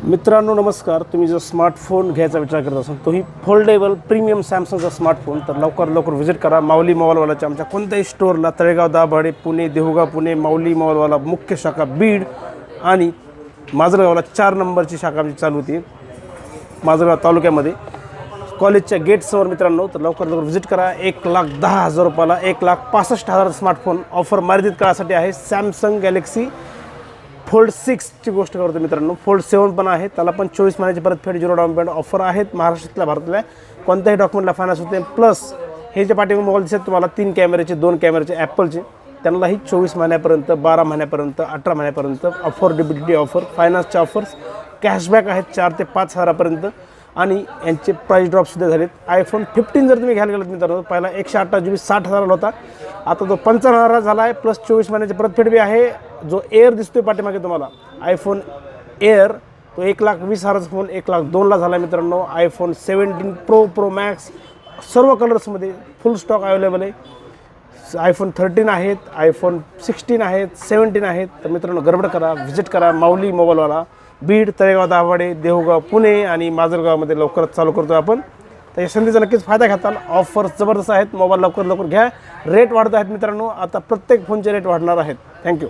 मित्रांनो नमस्कार. तुम्ही जो स्मार्टफोन घ्यायचा विचार करत असाल तोही फोल्डेबल प्रीमियम सॅमसंगचा स्मार्टफोन तर लवकर व्हिजिट करा माऊली मोबाईलवाल्याच्या आमच्या कोणत्याही स्टोअरला. तळेगाव, दाभाडे, पुणे, देहुगाव पुणे, माऊली मोबाईलवाला मुख्य शाखा बीड आणि माजलगावला 4 नंबरची शाखा आमची चालू होती माजलगाव तालुक्यामध्ये कॉलेजच्या गेटसमोर. मित्रांनो तर लवकर व्हिजिट करा. 1,10,000 रुपयाला 1,65,000 स्मार्टफोन ऑफर मर्यादित काळासाठी आहे. सॅमसंग गॅलेक्सी फोल्ड 6ची गोष्ट करतो मित्रांनो. फोल्ड 7 पण आहे, त्याला पण 24 महिन्याची परतफेड, 0 डाऊन पेमेंट ऑफर आहेत. महाराष्ट्रातल्या भारतातल्या कोणत्याही डॉक्युमेंटला फायनान्स होते. प्लस हे जे पाठीमागे मोबाईल दिसत तुम्हाला 3 कॅमेऱ्याचे 2 कॅमेऱ्याचे ॲपलचे, त्यांनाही 24 महिन्यापर्यंत, 12 महिन्यापर्यंत, 18 महिन्यापर्यंत अफोर्डेबिलिटी ऑफर, फायनान्सच्या ऑफर्स, कॅशबॅक आहेत 4 ते 5 हजारापर्यंत आणि यांचे प्राईस ड्रॉपसुद्धा झालेत. आयफोन 15 जर तुम्ही घ्यायला गेलात मित्रांनो, पहिला 128 GB 60,000 होता, आता तो 55,000 झाला आहे. प्लस 24 महिन्याची परतफेड बी आहे. जो एअर दिसतोय पाठीमागे तुम्हाला आयफोन एअर, तो 1,20,000 फोन 1,02,000 झाला आहे मित्रांनो. आयफोन 17 प्रो मॅक्स सर्व कलर्समध्ये फुल स्टॉक अवेलेबल आहे. आयफोन 13 आहेत, आयफोन 16 आहेत, 17 आहेत. तर मित्रांनो गडबड करा, व्हिजिट करा माऊली मोबाईलवाला बीड, तळेगाव, दाभाडे, देहुगाव, पुणे आणि माजलगावमध्ये लवकरच चालू करतो आपण. तर या संधीचा नक्कीच फायदा घेताल. ऑफर्स जबरदस्त आहेत. मोबाईल लवकर घ्या. रेट वाढत आहेत मित्रांनो. आता प्रत्येक फोनचे रेट वाढणार आहेत. थँक्यू.